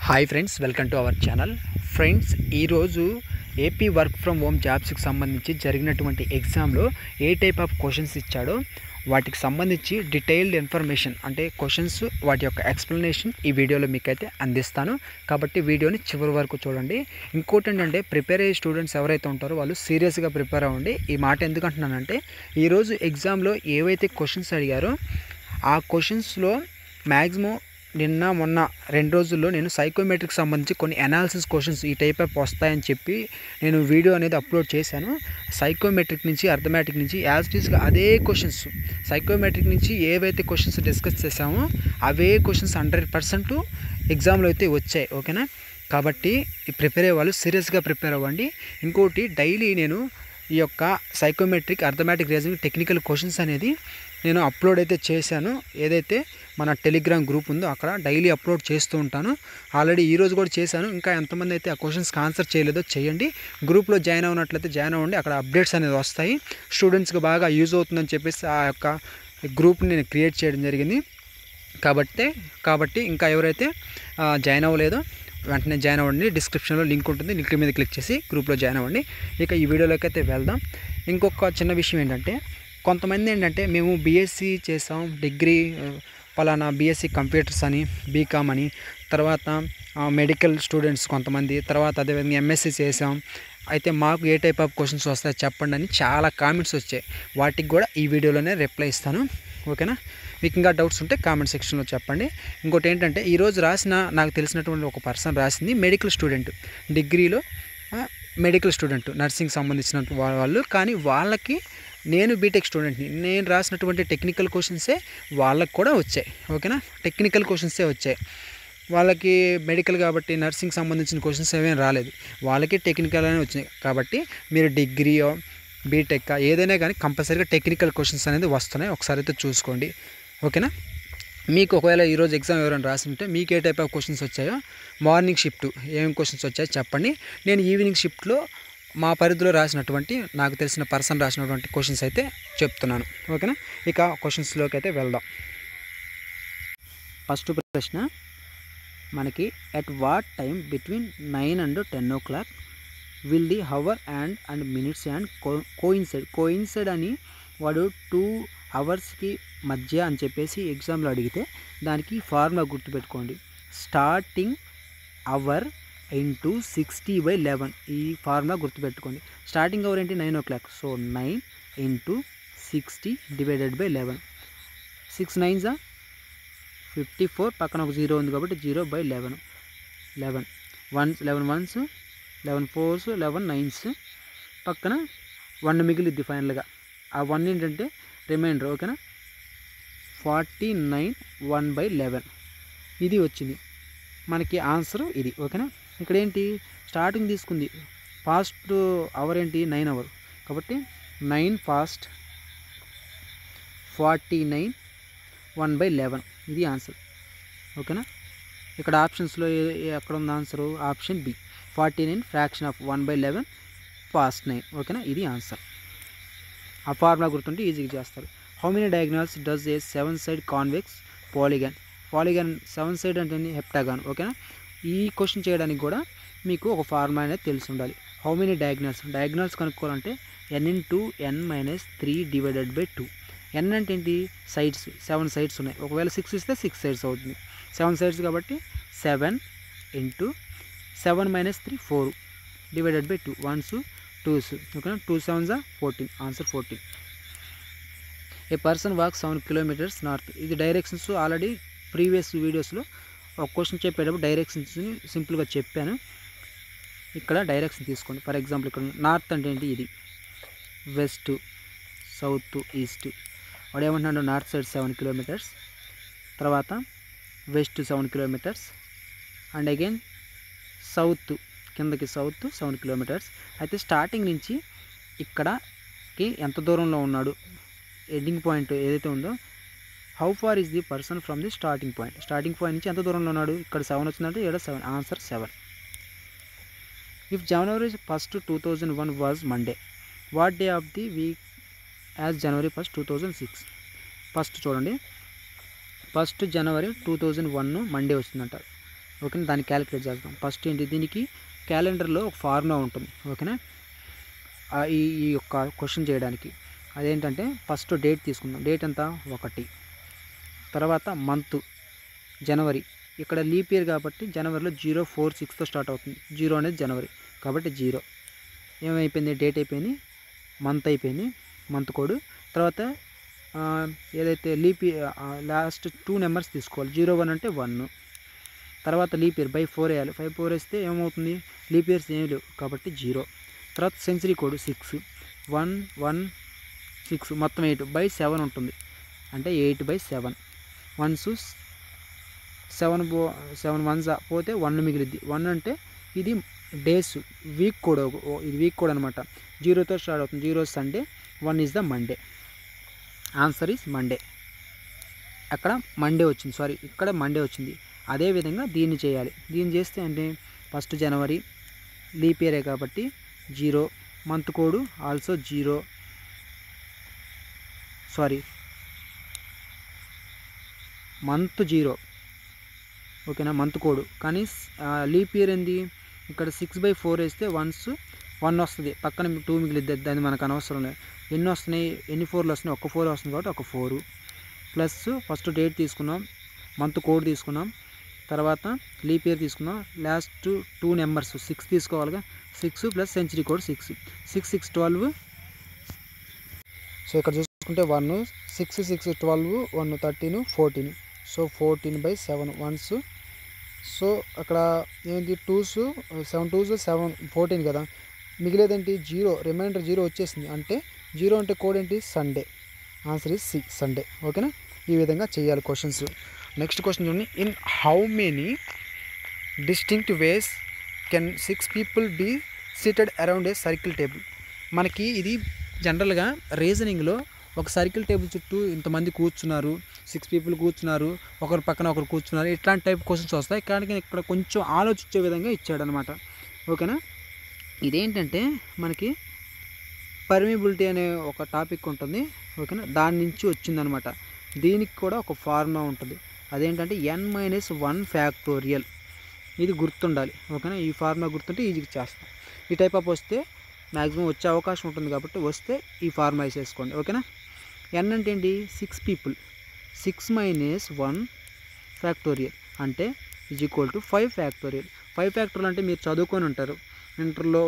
Hi friends, welcome to our channel. Friends, ఈరోజు AP work from home జాబ్స్కి సంబంధించి జరిగినటువంటి ఎగ్జామ్లో ఏ టైప్ ఆఫ్ క్వశ్చన్స్ ఇచ్చాడో వాటికి సంబంధించి డీటెయిల్డ్ ఇన్ఫర్మేషన్ అంటే క్వశ్చన్స్ వాటి యొక్క ఎక్స్ప్లెనేషన్ ఈ వీడియోలో మీకైతే అందిస్తాను. కాబట్టి వీడియోని చివరి వరకు చూడండి. ఇంకోటి ఏంటంటే, ప్రిపేర్ అయ్యే స్టూడెంట్స్ ఎవరైతే ఉంటారో వాళ్ళు సీరియస్గా ప్రిపేర్ అవ్వండి. ఈ మాట ఎందుకు అంటున్నానంటే, ఈరోజు ఎగ్జామ్లో ఏవైతే క్వశ్చన్స్ అడిగారో ఆ క్వశ్చన్స్లో మ్యాక్సిమం నిన్న మొన్న 2 రోజుల్లో నేను సైకోమెట్రిక్ సంబంధించి కొన్ని అనాలిసిస్ క్వశ్చన్స్ ఈ టైప్ ఆఫ్ వస్తాయని చెప్పి నేను వీడియో అనేది అప్లోడ్ చేశాను. సైకోమెట్రిక్ నుంచి అర్థమెటిక్ నుంచి యాజ్ ఇట్ ఈస్గా అదే క్వశ్చన్స్, సైకోమెట్రిక్ నుంచి ఏవైతే క్వశ్చన్స్ డిస్కస్ చేసామో అవే క్వశ్చన్స్ 100% ఎగ్జామ్లో అయితే వచ్చాయి. ఓకేనా? కాబట్టి ప్రిపేర్ అయ్యే వాళ్ళు సీరియస్గా ప్రిపేర్ అవ్వండి. ఇంకోటి, డైలీ నేను ఈ యొక్క psychometric, arithmetic, reasoning, technical questions అనేది నేను అప్లోడ్ అయితే చేశాను. ఏదైతే మన టెలిగ్రామ్ గ్రూప్ ఉందో అక్కడ డైలీ అప్లోడ్ చేస్తూ ఉంటాను. ఆల్రెడీ ఈరోజు కూడా చేశాను. ఇంకా ఎంతమంది అయితే ఆ క్వశ్చన్స్కి ఆన్సర్ చేయలేదో చేయండి. గ్రూప్లో జాయిన్ అవునట్లయితే జాయిన్ అవ్వండి. అక్కడ అప్డేట్స్ అనేది వస్తాయి. స్టూడెంట్స్కి బాగా యూజ్ అవుతుందని చెప్పేసి ఆ యొక్క గ్రూప్ని నేను క్రియేట్ చేయడం జరిగింది. కాబట్టి ఇంకా ఎవరైతే జాయిన్ అవ్వలేదో వెంటనే జాయిన్ అవ్వండి. డిస్క్రిప్షన్లో లింక్ ఉంటుంది. లింక్ మీద క్లిక్ చేసి గ్రూప్లో జాయిన్ అవ్వండి. ఇక ఈ వీడియోలోకి అయితే వెళ్దాం. ఇంకొక చిన్న విషయం ఏంటంటే, కొంతమంది ఏంటంటే మేము బీఎస్సీ చేసాం, డిగ్రీ పలానా బీఎస్సీ కంప్యూటర్స్ అని, బీకామ్ అని, తర్వాత మెడికల్ స్టూడెంట్స్ కొంతమంది, తర్వాత అదేవిధంగా ఎంఎస్సీ చేసాం, అయితే మాకు ఏ టైప్ ఆఫ్ క్వశ్చన్స్ వస్తాయో చెప్పండి అని చాలా కామెంట్స్ వచ్చాయి. వాటికి కూడా ఈ వీడియోలోనే రిప్లై ఇస్తాను. ఓకేనా? మీకు ఇంకా డౌట్స్ ఉంటే కామెంట్ సెక్షన్లో చెప్పండి. ఇంకోటి ఏంటంటే, ఈరోజు నాకు తెలిసినటువంటి ఒక పర్సన్ రాసింది మెడికల్ స్టూడెంట్, డిగ్రీలో మెడికల్ స్టూడెంట్, నర్సింగ్ సంబంధించిన వాళ్ళు. కానీ వాళ్ళకి నేను బీటెక్ స్టూడెంట్ని, నేను రాసినటువంటి టెక్నికల్ క్వశ్చన్సే వాళ్ళకి కూడా వచ్చాయి. ఓకేనా? టెక్నికల్ క్వశ్చన్సే వచ్చాయి వాళ్ళకి. మెడికల్ కాబట్టి నర్సింగ్ సంబంధించిన క్వశ్చన్స్ ఏమేమి రాలేదు. వాళ్ళకి టెక్నికల్ అనే వచ్చినాయి. కాబట్టి మీరు డిగ్రీయో బీటెక్ ఏదైనా కానీ కంపల్సరీగా టెక్నికల్ క్వశ్చన్స్ అనేది వస్తున్నాయి. ఒకసారి అయితే చూసుకోండి. ఓకేనా? మీకు ఒకవేళ ఈరోజు ఎగ్జామ్ ఎవరైనా రాసింటే మీకు ఏ టైప్ ఆఫ్ క్వశ్చన్స్ వచ్చాయో, మార్నింగ్ షిఫ్ట్ ఏమేమి క్వశ్చన్స్ వచ్చాయో చెప్పండి. నేను ఈవినింగ్ షిఫ్ట్లో మా పరిధిలో రాసినటువంటి, నాకు తెలిసిన పర్సన్ రాసినటువంటి క్వశ్చన్స్ అయితే చెప్తున్నాను. ఓకేనా? ఇక క్వశ్చన్స్లోకి అయితే వెళ్దాం. ఫస్ట్ ప్రశ్న మనకి, at what time between 9 and 10 o'clock will the hour and minutes and coincide అని వాడు 2 అవర్స్కి మధ్య అని చెప్పేసి ఎగ్జామ్లో అడిగితే దానికి ఫార్ములా గుర్తుపెట్టుకోండి. Starting hour into 60/11. ఈ ఫార్ములా గుర్తుపెట్టుకోండి. స్టార్టింగ్ అవర్ ఏంటి? 9 o'clock. So 9 into 60 / 11. 6 9s 54, పక్కన ఒక 0 ఉంది కాబట్టి 0/11. 11 1s 11 4s 11 9s, పక్కన 1 మిగిలిద్ది ఫైనల్గా. ఆ 1 ఏంటంటే రిమైండర్. ఓకేనా? 49 1/11 ఇది వచ్చింది మనకి ఆన్సర్ ఇది. ఓకేనా? ఇక్కడ ఏంటి, స్టార్టింగ్ తీసుకుంది, ఫాస్ట్ అవర్ ఏంటి 9 hour కాబట్టి 9 fast 49 1/11 ఇది ఆన్సర్. ఓకేనా? ఇక్కడ ఆప్షన్స్లో ఎక్కడ ఉంది answer? Option B, 49 fraction of 1/11 fast 9. ఓకేనా? ఇది ఆన్సర్. ఆ ఫార్ములా గుర్తుంటే ఈజీగా చేస్తారు. How many diagonals does A 7-side convex polygon? 7 side అంటే హెప్టాగాన్. ఓకేనా? ఈ క్వశ్చన్ చేయడానికి కూడా మీకు ఒక ఫార్ములా అనేది తెలిసి ఉండాలి. హౌ మెనీ డయాగ్నల్స్ కనుక్కోవాలంటే n/n-3 / 2. n అంటే ఏంటి? సైడ్స్. 7 సైడ్స్ ఉన్నాయి. ఒకవేళ 6 ఇస్తే 6 సైడ్స్ అవుతుంది. 7 సైడ్స్ కాబట్టి 7 ఇంటూ 7 - 3 4 / 2. 1s 2s. ఓకేనా? 2 7s 14. ఆన్సర్ 14. ఏ పర్సన్ వాక్ 7 kilometers నార్త్. ఇది డైరెక్షన్స్ ఆల్రెడీ ప్రీవియస్ వీడియోస్లో ఒక క్వశ్చన్ చెప్పేటప్పుడు డైరెక్షన్స్ని సింపుల్గా చెప్పాను. ఇక్కడ డైరెక్షన్ తీసుకోండి. ఫర్ ఎగ్జాంపుల్ ఇక్కడ నార్త్ అంటే ఏంటి? ఇది వెస్ట్, సౌత్, ఈస్ట్. వాడు ఏమంటున్నాడు? నార్త్ సైడ్ 7 kilometers, తర్వాత west 7 kilometers, and again south, కిందకి సౌత్ 7 kilometers. అయితే స్టార్టింగ్ నుంచి ఇక్కడకి ఎంత దూరంలో ఉన్నాడు, ఎండింగ్ పాయింట్ ఏదైతే ఉందో, how far is the person from the starting point నుంచి ఎంత దూరంలో ఉన్నాడు? ఇక్కడ 7 వచ్చిందంటే ఇక్కడ 7. Answer 7. If January 1st 2001 was Monday, what day of the week as January 1st 2006? First చూడండి, 1st January 2001 మండే వచ్చిందంట. ఓకేనా. దాన్ని క్యాలిక్యులేట్ చేద్దాం. ఫస్ట్ ఏంటి, దీనికి క్యాలెండర్లో ఒక ఫార్ములా ఉంటుంది. ఓకేనా, ఈ ఈ యొక్క క్వశ్చన్ చేయడానికి అదేంటంటే ఫస్ట్ డేట్ తీసుకుందాం. డేట్ ఎంత 1, తర్వాత మంత్ జనవరి, ఇక్కడ లీప్ ఇయర్ కాబట్టి జనవరిలో 046తో స్టార్ట్ అవుతుంది. 0 అనేది జనవరి కాబట్టి 0 ఏమైపోయింది, డేట్ అయిపోయింది, మంత్ అయిపోయింది, మంత్ కోడ్. తర్వాత ఏదైతే లీప్ లాస్ట్ 2 నెంబర్స్ తీసుకోవాలి. 01 అంటే 1, తర్వాత లీప్ ఇయర్ బై 4 వేయాలి. 4 వేస్తే ఏమవుతుంది, లీప్ ఇయర్స్ ఏమి లేవు కాబట్టి 0. తర్వాత సెంచరీ కోడ్ 6, 116 మొత్తం 8/7 ఉంటుంది అంటే 8/7. 7 వన్స్ పోతే 1 మిగిలిద్ది. 1 అంటే ఇది డేస్, వీక్ కోడ్, ఇది వీక్ కోడ్ అనమాట. 0తో స్టార్ట్ అవుతుంది. 0 Sunday, 1 is the Monday. Answer is Monday. అక్కడ మండే వచ్చింది, సారీ ఇక్కడ మండే వచ్చింది. అదేవిధంగా దీన్ని చేయాలి. దీన్ని చేస్తే అంటే ఫస్ట్ జనవరి లీప్ ఇయరే కాబట్టి 0, month code also 0, sorry month 0, ఓకేనా, మంత్ కోడ్. కానీ లీప్ ఇయర్ ఏంది, ఇక్కడ 6/4 వేస్తే 1 వస్తుంది, పక్కన 2 మిగిలిద్ది, దాన్ని మనకు అనవసరం లేదు. ఎన్ని వస్తున్నాయి, ఎన్ని 4లు వస్తున్నాయి, ఒక 4 వస్తుంది కాబట్టి ఒక 4 ప్లస్ ఫస్ట్ డేట్ తీసుకున్నాం, మంత్ కోడ్ తీసుకున్నాం, తర్వాత లీప్ ఇయర్ తీసుకున్నాం, last 2 numbers 6 తీసుకోవాలిగా, 6 plus century code 6, 6 12. So ఇక్కడ చూసుకుంటే 1 6 6 12 1 13 14, సో 14/7 వన్స్. సో అక్కడ ఏంటి 2s 7 2s 7 14 కదా, మిగిలేదేంటి 0, రిమైండర్ 0 వచ్చేసింది. అంటే 0 అంటే కోడ్ ఏంటి, Sunday. Answer is C, Sunday. ఓకేనా, ఈ విధంగా చేయాలి క్వశ్చన్స్. నెక్స్ట్ క్వశ్చన్ చూడండి, in how many distinct ways can 6 people be seated around a circle table. మనకి ఇది జనరల్గా రీజనింగ్లో ఒక సర్కిల్ టేబుల్ చుట్టూ ఇంతమంది కూర్చున్నారు, 6 people కూర్చున్నారు, ఒకరు పక్కన ఒకరు కూర్చున్నారు, ఇట్లాంటి టైప్ క్వశ్చన్స్ వస్తాయి. కానీ ఇక్కడ కొంచెం ఆలోచించే విధంగా ఇచ్చాడనమాట. ఓకేనా, ఇదేంటంటే మనకి పర్మిబిలిటీ అనే ఒక టాపిక్ ఉంటుంది. ఓకేనా, దాని నుంచి వచ్చిందనమాట. దీనికి కూడా ఒక ఫార్ములా ఉంటుంది. అదేంటంటే n-1 ఫ్యాక్టోరియల్. ఇది గుర్తుండాలి. ఓకేనా, ఈ ఫార్ములా గుర్తుంటే ఈజీగా చేస్తాం. ఈ టైప్ ఆఫ్ వస్తే మ్యాక్సిమం వచ్చే అవకాశం ఉంటుంది కాబట్టి వస్తే ఈ ఫార్ములా వేసేసుకోండి. ఓకేనా, n అంటే ఏంటి, 6 people, 6 - 1 ఫ్యాక్టోరియల్ అంటే = 5 ఫ్యాక్టోరియల్. 5 ఫ్యాక్టోరియల్ అంటే మీరు చదువుకొని ఉంటారు ఇంటర్లో,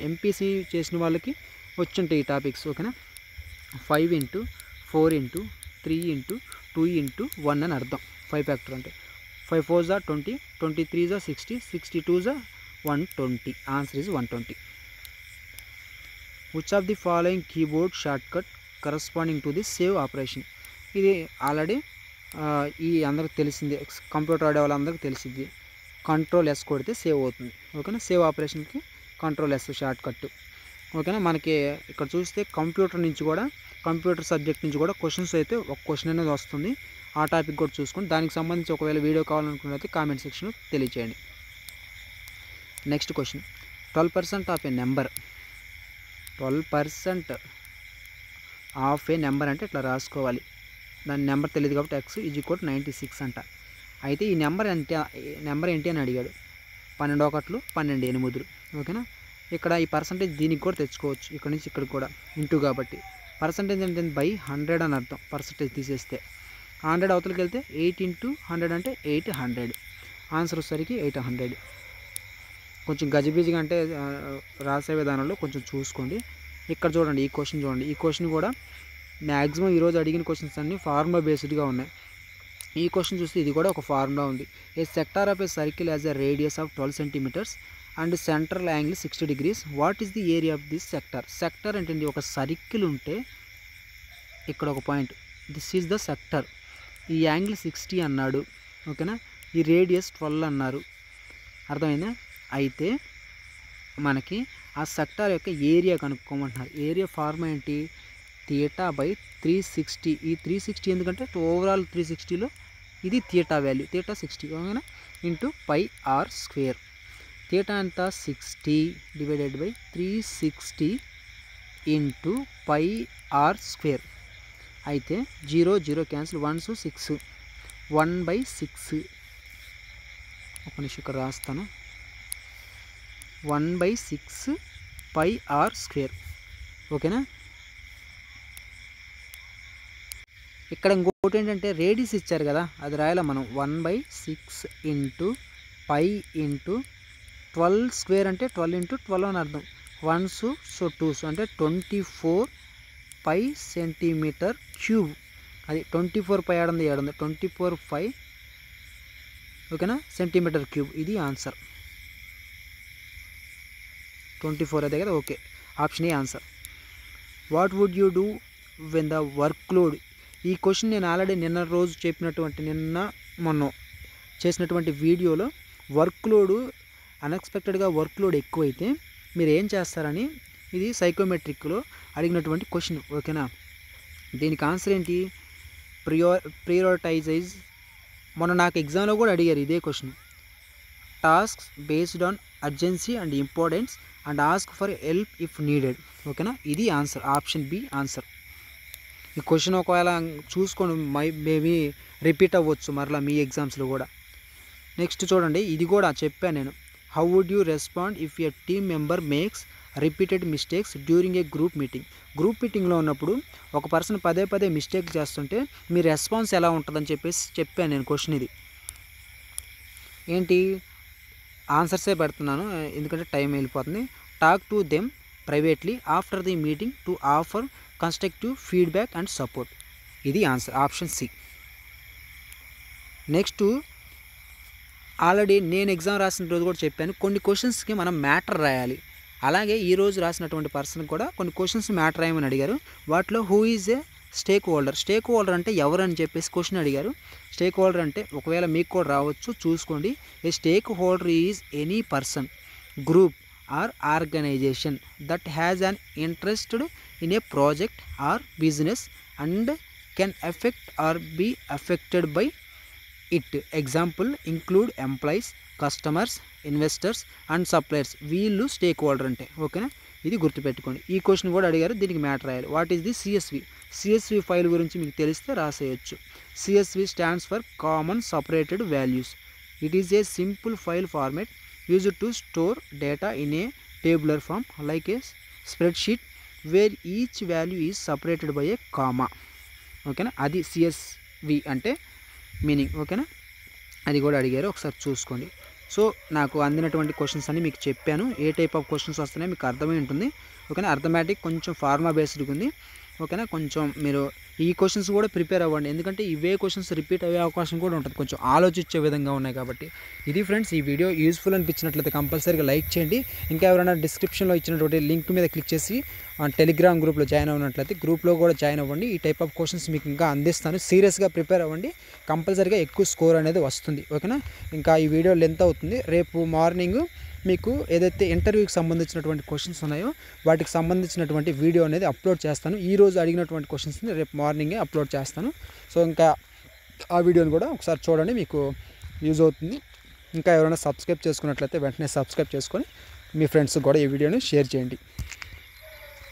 ఎంపీసీ చేసిన వాళ్ళకి వచ్చుంటాయి ఈ టాపిక్స్. ఓకేనా, 5 × 4 × 3 × 2 × 1 అని అర్థం 5 ఫ్యాక్టర్ అంటే. 5 4s are 20, 23s are 60, 62s are 120. Answer is 120. Which of the following keyboard shortcut corresponding to the save operation. ఇది ఆల్రెడీ ఈ అందరికి తెలిసిందే, కంప్యూటర్ ఆడే వాళ్ళందరికీ తెలిసింది. Ctrl+S కొడితే సేవ్ అవుతుంది. ఓకేనా, సేవ్ ఆపరేషన్కి Ctrl+S షార్ట్కట్. ఓకేనా, మనకి ఇక్కడ చూస్తే కంప్యూటర్ సబ్జెక్ట్ నుంచి కూడా క్వశ్చన్స్ అయితే ఒక క్వశ్చన్ అనేది వస్తుంది. ఆ టాపిక్ కూడా చూసుకొని దానికి సంబంధించి ఒకవేళ వీడియో కావాలనుకున్నట్లయితే కామెంట్ సెక్షన్లో తెలియచేయండి. Next question, 12% of A number. 12% of A number అంటే ఇట్లా రాసుకోవాలి. దాని నెంబర్ తెలియదు కాబట్టి x = 96 అంట. అయితే ఈ నెంబర్ ఏంటి అని అడిగాడు. 12 1 12 8. ఓకేనా, ఇక్కడ ఈ పర్సంటేజ్ దీనికి కూడా తెచ్చుకోవచ్చు, ఇక్కడ నుంచి ఇక్కడ కూడా ఇంటూ కాబట్టి. పర్సంటేజ్ అంటే బై 100 అని అర్థం. పర్సంటేజ్ తీసేస్తే 100 అవతలకి వెళ్తే 8 × 100 అంటే 800. ఆన్సర్ వచ్చేసరికి 800. కొంచెం గజిబిజిగా అంటే రాసే విధానంలో కొంచెం చూసుకోండి. ఇక్కడ చూడండి, ఈ క్వశ్చన్ చూడండి. ఈ క్వశ్చన్ కూడా మ్యాక్సిమం ఈరోజు అడిగిన క్వశ్చన్స్ అన్నీ ఫార్ములా బేస్డ్గా ఉన్నాయి. ఈ క్వశ్చన్ చూస్తే ఇది కూడా ఒక ఫార్ములా ఉంది. A sector of a circle as a radius of 12 centimeters and central angle 60 degrees. What is the area of this sector. Sector అంటే ఒక సర్కిల్ ఉంటే ఇక్కడ ఒక point, this is the sector. ఈ యాంగిల్ 60 అన్నాడు. ఓకేనా, ఈ రేడియస్ 12 అన్నారు. అర్థమైందా. అయితే మనకి ఆ సెక్టార్ యొక్క ఏరియా కనుక్కోమంటున్నారు. ఏరియా ఫార్ములా ఏంటి, θ/360. ఈ 360 ఎందుకంటే ఓవరాల్ 360లో ఇది θ వాల్యూ, θ 60. ఓకేనా, ఇంటూ πr². θ ఎంత 60 / 360 ఇంటూ πr². అయితే 0 0 క్యాన్సిల్, 1s 6, 1/6 ఒక నిమిషం ఇక్కడ రాస్తాను. 1/6 πr². ఓకేనా. ఇక్కడ ఇంకోటి ఏంటంటే రేడియస్ ఇచ్చారు కదా, అది రాయాలి మనం. 1/6 × π × 12² అంటే 12 × 12 అని అర్థం. 1s సో 2s అంటే 24 π cm3. అది 24 π ఆడుంది 24 π. ఓకేనా, cm3. ఇది ఆన్సర్. 24 అదే కదా. Okay, option A answer. What would you do when the work load. ఈ క్వశ్చన్ నేను ఆల్రెడీ నిన్న రోజు మొన్న చేసినటువంటి వీడియోలో వర్క్ లోడు అన్ఎక్స్పెక్టెడ్గా వర్క్ లోడ్ ఎక్కువైతే మీరు ఏం చేస్తారని, ఇది సైకోమెట్రిక్లో అడిగినటువంటి క్వశ్చన్. ఓకేనా, దీనికి ఆన్సర్ ఏంటి? ప్రియారిటైజ్. మొన్న నాకు ఎగ్జామ్లో కూడా అడిగారు ఇదే question. Tasks based on urgency and importance and ask for help if needed. ఓకేనా, ఇది ఆన్సర్. Option B answer. ఈ క్వశ్చన్ ఒకవేళ చూసుకోండి, మేబీ రిపీట్ అవ్వచ్చు మరలా మీ ఎగ్జామ్స్లో కూడా. నెక్స్ట్ చూడండి, ఇది కూడా చెప్పాను నేను. How would you respond if a team member makes repeated mistakes during a group meeting. Group మీటింగ్లో ఉన్నప్పుడు ఒక పర్సన్ పదే మిస్టేక్ చేస్తుంటే మీ రెస్పాన్స్ ఎలా ఉంటుందని చెప్పాను నేను. క్వశ్చన్ ఇది ఏంటి, ఆన్సర్సే పెడుతున్నాను ఎందుకంటే టైం వెళ్ళిపోతుంది. Talk to them privately after the meeting to offer constructive feedback and support. ఇది answer. Option C. Next, already నేను ఎగ్జామ్ రాసిన రోజు కూడా చెప్పాను, కొన్ని క్వశ్చన్స్కి మనం మ్యాటర్ రాయాలి. అలాగే ఈరోజు రాసినటువంటి పర్సన్ కూడా కొన్ని క్వశ్చన్స్ మ్యాటర్ రాయమని అడిగారు. వాటిలో who is a stake holder. Stake holder అంటే ఎవరు అని చెప్పేసి క్వశ్చన్ అడిగారు. స్టేక్ హోల్డర్ అంటే ఒకవేళ మీకు కూడా రావచ్చు, చూసుకోండి. A stake holder is any person, group or organization that has an interested in a project or business and can effect or be affected by it. Example include employees, customers, investors and suppliers. వీళ్ళు stake holder అంటే. ఓకేనా, ఇది గుర్తుపెట్టుకోండి. ఈ question కూడా అడిగారు, దీనికి matter రాయాలి. What is the CSV. CSV file గురించి మీకు తెలిస్తే రాసేయచ్చు. CSV stands for common separated values. It is a simple file format used to store data in a tabular form like a spreadsheet where each value is separated by a comma. ఓకేనా, అది CSV అంటే meaning. ఓకేనా, అది కూడా అడిగారు, ఒకసారి చూసుకోండి. So నాకు అందినటువంటి క్వశ్చన్స్ అన్ని మీకు చెప్పాను. ఏ టైప్ ఆఫ్ క్వశ్చన్స్ వస్తున్నాయో మీకు అర్థమై ఉంటుంది. ఓకేనా, అర్థమెటిక్ కొంచెం ఫార్మా బేస్డ్గా ఉంది. ఓకేనా, కొంచెం మీరు ఈ క్వశ్చన్స్ కూడా ప్రిపేర్ అవ్వండి, ఎందుకంటే ఇవే క్వశ్చన్స్ రిపీట్ అయ్యే అవకాశం కూడా ఉంటుంది, కొంచెం ఆలోచించే విధంగా ఉన్నాయి కాబట్టి. ఇది ఫ్రెండ్స్, ఈ వీడియో యూస్ఫుల్ అనిపించినట్లయితే కంపల్సరీగా లైక్ చేయండి. ఇంకా ఎవరైనా డిస్క్రిప్షన్లో ఇచ్చినటువంటి లింక్ మీద క్లిక్ చేసి టెలిగ్రామ్ గ్రూప్లో జాయిన్ అవ్వనట్లయితే గ్రూప్లో కూడా జాయిన్ అవ్వండి. ఈ టైప్ ఆఫ్ క్వశ్చన్స్ మీకు ఇంకా అందిస్తాను. సీరియస్గా ప్రిపేర్ అవ్వండి, కంపల్సరీగా ఎక్కువ స్కోర్ అనేది వస్తుంది. ఓకేనా, ఇంకా ఈ వీడియో లెంత్ అవుతుంది. రేపు మార్నింగ్ మీకు ఏదైతే ఇంటర్వ్యూకి సంబంధించినటువంటి క్వశ్చన్స్ ఉన్నాయో వాటికి సంబంధించినటువంటి వీడియో అనేది అప్లోడ్ చేస్తాను. ఈరోజు అడిగినటువంటి క్వశ్చన్స్ని రేపు మార్నింగే అప్లోడ్ చేస్తాను. సో ఇంకా ఆ వీడియోని కూడా ఒకసారి చూడండి, మీకు యూజ్ అవుతుంది. ఇంకా ఎవరైనా సబ్స్క్రైబ్ చేసుకున్నట్లయితే వెంటనే సబ్స్క్రైబ్ చేసుకొని మీ ఫ్రెండ్స్కి కూడా ఈ వీడియోని షేర్ చేయండి.